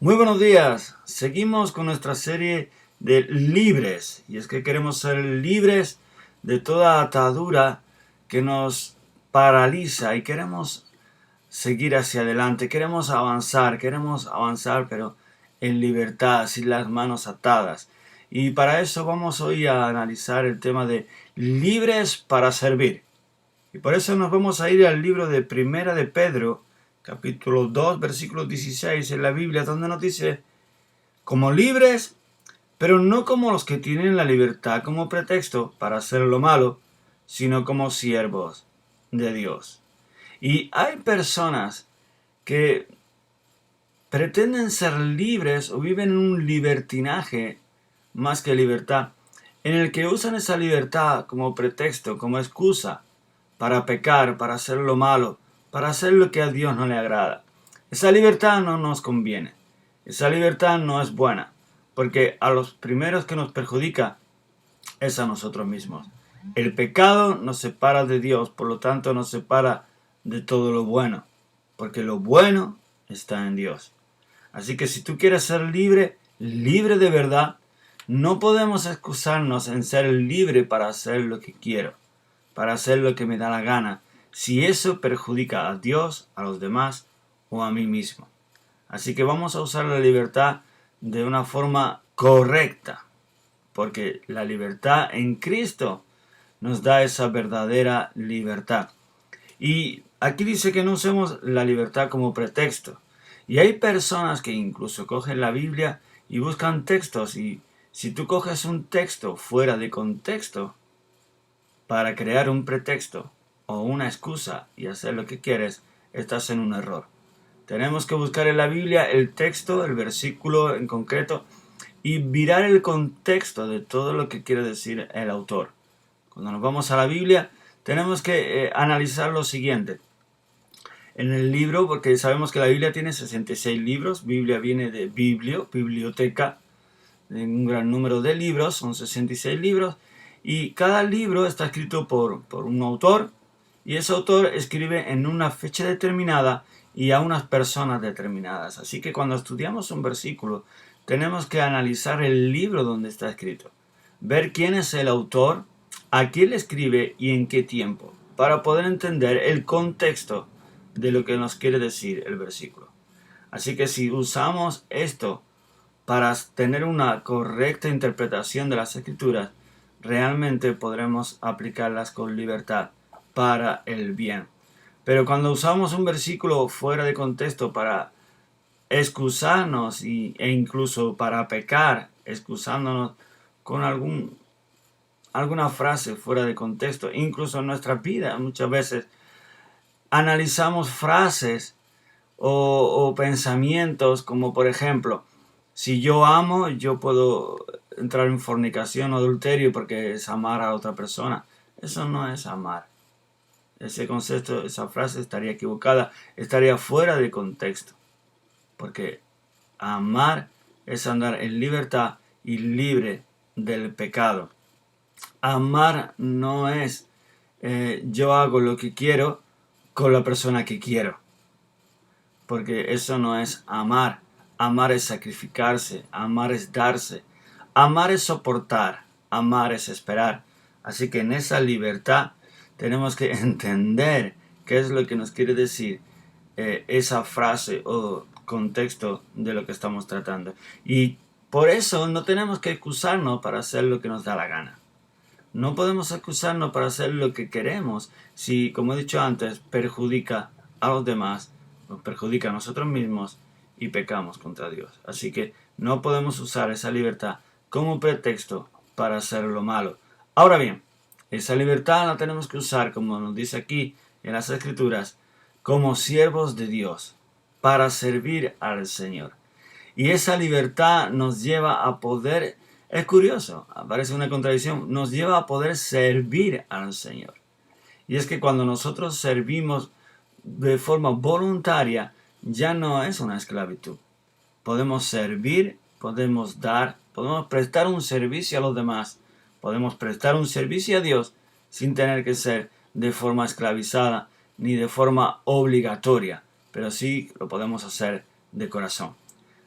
Muy buenos días. Seguimos con nuestra serie de libres. Y es que queremos ser libres de toda atadura que nos paraliza y queremos seguir hacia adelante. Queremos avanzar, pero en libertad, sin las manos atadas. Y para eso vamos hoy a analizar el tema de libres para servir. Y por eso nos vamos a ir al libro de Primera de Pedro, capítulo 2, versículo 16 en la Biblia, donde nos dice: como libres, pero no como los que tienen la libertad como pretexto para hacer lo malo, sino como siervos de Dios. Y hay personas que pretenden ser libres o viven en un libertinaje más que libertad, en el que usan esa libertad como pretexto, como excusa para pecar, para hacer lo malo, para hacer lo que a Dios no le agrada. Esa libertad no nos conviene. Esa libertad no es buena, porque a los primeros que nos perjudica es a nosotros mismos. El pecado nos separa de Dios, por lo tanto nos separa de todo lo bueno, porque lo bueno está en Dios. Así que si tú quieres ser libre, libre de verdad, no podemos excusarnos en ser libre para hacer lo que quiero, para hacer lo que me da la gana, si eso perjudica a Dios, a los demás o a mí mismo. Así que vamos a usar la libertad de una forma correcta, porque la libertad en Cristo nos da esa verdadera libertad. Y aquí dice que no usemos la libertad como pretexto. Y hay personas que incluso cogen la Biblia y buscan textos, y si tú coges un texto fuera de contexto para crear un pretexto o una excusa y hacer lo que quieres, estás en un error. Tenemos que buscar en la Biblia el texto, el versículo en concreto, y mirar el contexto de todo lo que quiere decir el autor. Cuando nos vamos a la Biblia, tenemos que analizar lo siguiente. En el libro, porque sabemos que la Biblia tiene 66 libros, Biblia viene de biblio, biblioteca, de un gran número de libros, son 66 libros, y cada libro está escrito por un autor, y ese autor escribe en una fecha determinada y a unas personas determinadas. Así que cuando estudiamos un versículo, tenemos que analizar el libro donde está escrito, ver quién es el autor, a quién le escribe y en qué tiempo, para poder entender el contexto de lo que nos quiere decir el versículo. Así que si usamos esto para tener una correcta interpretación de las escrituras, realmente podremos aplicarlas con libertad para el bien. Pero cuando usamos un versículo fuera de contexto para excusarnos e incluso para pecar, excusándonos con alguna frase fuera de contexto, incluso en nuestra vida muchas veces analizamos frases o pensamientos como, por ejemplo, si yo amo, yo puedo entrar en fornicación o adulterio porque es amar a otra persona. Eso no es amar. Ese concepto, esa frase estaría equivocada, estaría fuera de contexto. Porque amar es andar en libertad y libre del pecado. Amar no es yo hago lo que quiero con la persona que quiero. Porque eso no es amar. Amar es sacrificarse, amar es darse, amar es soportar, amar es esperar. Así que en esa libertad tenemos que entender qué es lo que nos quiere decir esa frase o contexto de lo que estamos tratando. Y por eso no tenemos que excusarnos para hacer lo que nos da la gana. No podemos excusarnos para hacer lo que queremos si, como he dicho antes, perjudica a los demás, nos perjudica a nosotros mismos y pecamos contra Dios. Así que no podemos usar esa libertad como pretexto para hacer lo malo. Ahora bien, esa libertad la tenemos que usar, como nos dice aquí en las Escrituras, como siervos de Dios, para servir al Señor. Y esa libertad nos lleva a poder, es curioso, parece una contradicción, nos lleva a poder servir al Señor. Y es que cuando nosotros servimos de forma voluntaria, ya no es una esclavitud. Podemos servir, podemos dar, podemos prestar un servicio a los demás, podemos prestar un servicio a Dios sin tener que ser de forma esclavizada ni de forma obligatoria, pero sí lo podemos hacer de corazón.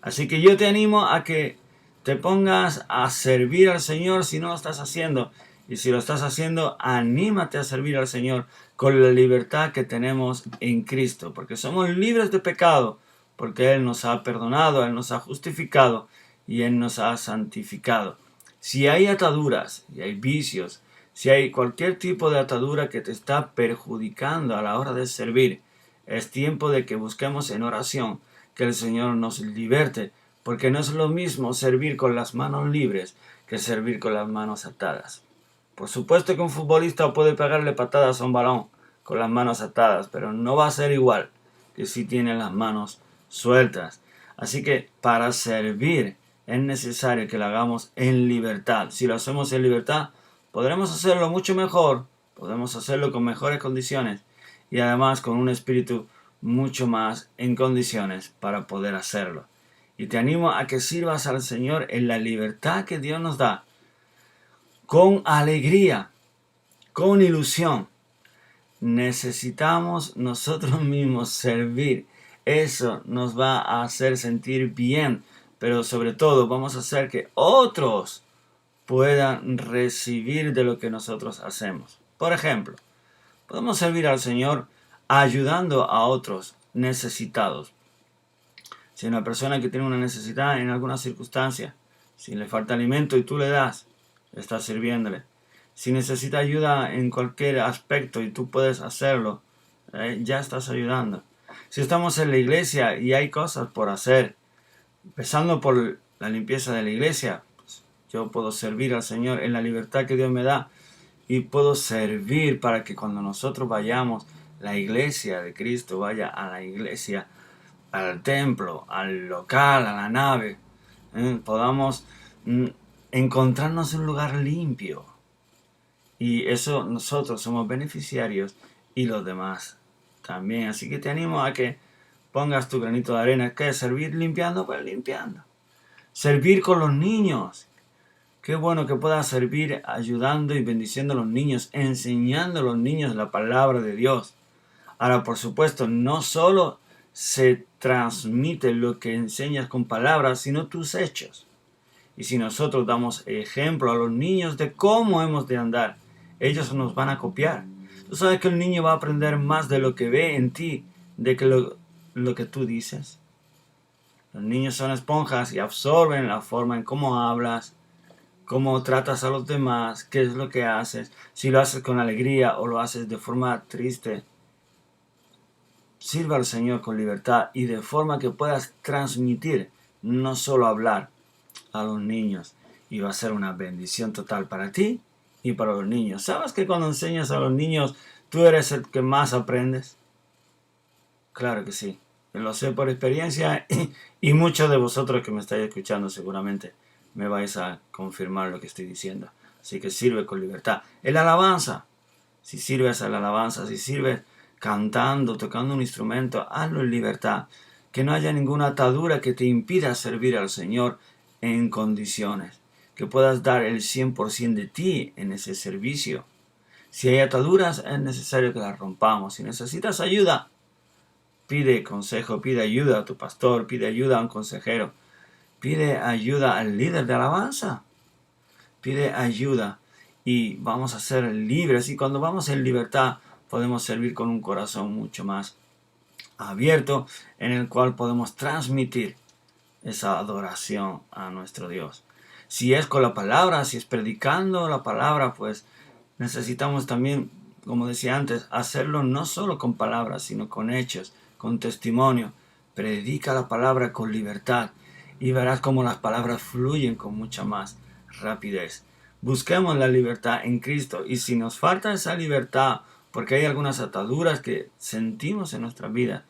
Así que yo te animo a que te pongas a servir al Señor si no lo estás haciendo. Y si lo estás haciendo, anímate a servir al Señor con la libertad que tenemos en Cristo. Porque somos libres de pecado, porque Él nos ha perdonado, Él nos ha justificado y Él nos ha santificado. Si hay ataduras y hay vicios, si hay cualquier tipo de atadura que te está perjudicando a la hora de servir, es tiempo de que busquemos en oración que el Señor nos liberte, porque no es lo mismo servir con las manos libres que servir con las manos atadas. Por supuesto que un futbolista puede pegarle patadas a un balón con las manos atadas, pero no va a ser igual que si tiene las manos sueltas. Así que para servir es necesario que lo hagamos en libertad. Si lo hacemos en libertad, podremos hacerlo mucho mejor, podemos hacerlo con mejores condiciones y además con un espíritu mucho más en condiciones para poder hacerlo. Y te animo a que sirvas al Señor en la libertad que Dios nos da, con alegría, con ilusión. Necesitamos nosotros mismos servir. Eso nos va a hacer sentir bien, pero sobre todo vamos a hacer que otros puedan recibir de lo que nosotros hacemos. Por ejemplo, podemos servir al Señor ayudando a otros necesitados. Si una persona que tiene una necesidad en alguna circunstancia, si le falta alimento y tú le das, estás sirviéndole. Si necesita ayuda en cualquier aspecto y tú puedes hacerlo, ya estás ayudando. Si estamos en la iglesia y hay cosas por hacer, empezando por la limpieza de la iglesia, pues yo puedo servir al Señor en la libertad que Dios me da y puedo servir para que cuando nosotros vayamos, la iglesia de Cristo vaya a la iglesia, al templo, al local, a la nave, podamos encontrarnos en un lugar limpio. Y eso nosotros somos beneficiarios y los demás también. Así que te animo a que pongas tu granito de arena. ¿Qué? Servir limpiando, pues limpiando. Servir con los niños. Qué bueno que puedas servir ayudando y bendiciendo a los niños, enseñando a los niños la palabra de Dios. Ahora, por supuesto, no solo se transmite lo que enseñas con palabras, sino tus hechos. Y si nosotros damos ejemplo a los niños de cómo hemos de andar, ellos nos van a copiar. Tú sabes que el niño va a aprender más de lo que ve en ti, de que lo que tú dices. Los niños son esponjas y absorben la forma en cómo hablas, cómo tratas a los demás, qué es lo que haces, si lo haces con alegría o lo haces de forma triste. Sirva al Señor con libertad y de forma que puedas transmitir, no solo hablar a los niños. Y va a ser una bendición total para ti y para los niños. ¿Sabes que cuando enseñas a los niños, tú eres el que más aprendes? Claro que sí. Lo sé por experiencia y muchos de vosotros que me estáis escuchando seguramente me vais a confirmar lo que estoy diciendo. Así que sirve con libertad. El alabanza. Si sirves a la alabanza, si sirves cantando, tocando un instrumento, hazlo en libertad. Que no haya ninguna atadura que te impida servir al Señor en condiciones. Que puedas dar el 100% de ti en ese servicio. Si hay ataduras, es necesario que las rompamos. Si necesitas ayuda, pide consejo, pide ayuda a tu pastor, pide ayuda a un consejero, pide ayuda al líder de alabanza, pide ayuda y vamos a ser libres. Y cuando vamos en libertad, podemos servir con un corazón mucho más abierto, en el cual podemos transmitir esa adoración a nuestro Dios. Si es con la palabra, si es predicando la palabra, pues necesitamos también, como decía antes, hacerlo no solo con palabras, sino con hechos, con testimonio. Predica la palabra con libertad y verás cómo las palabras fluyen con mucha más rapidez. Busquemos la libertad en Cristo y si nos falta esa libertad, porque hay algunas ataduras que sentimos en nuestra vida,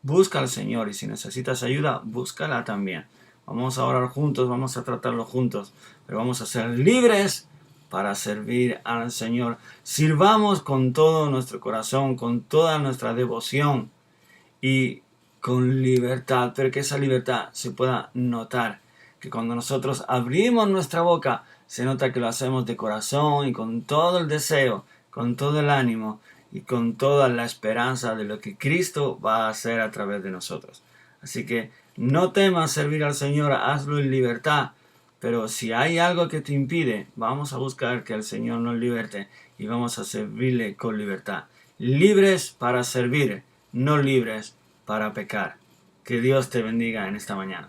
busca al Señor y si necesitas ayuda, búscala también. Vamos a orar juntos, vamos a tratarlo juntos, pero vamos a ser libres para servir al Señor. Sirvamos con todo nuestro corazón, con toda nuestra devoción y con libertad, pero que esa libertad se pueda notar, que cuando nosotros abrimos nuestra boca, se nota que lo hacemos de corazón y con todo el deseo, con todo el ánimo y con toda la esperanza de lo que Cristo va a hacer a través de nosotros. Así que No temas servir al Señor, hazlo en libertad. Pero si hay algo que te impide, vamos a buscar que el Señor nos liberte y vamos a servirle con libertad. Libres para servir, no libres para pecar. Que Dios te bendiga en esta mañana.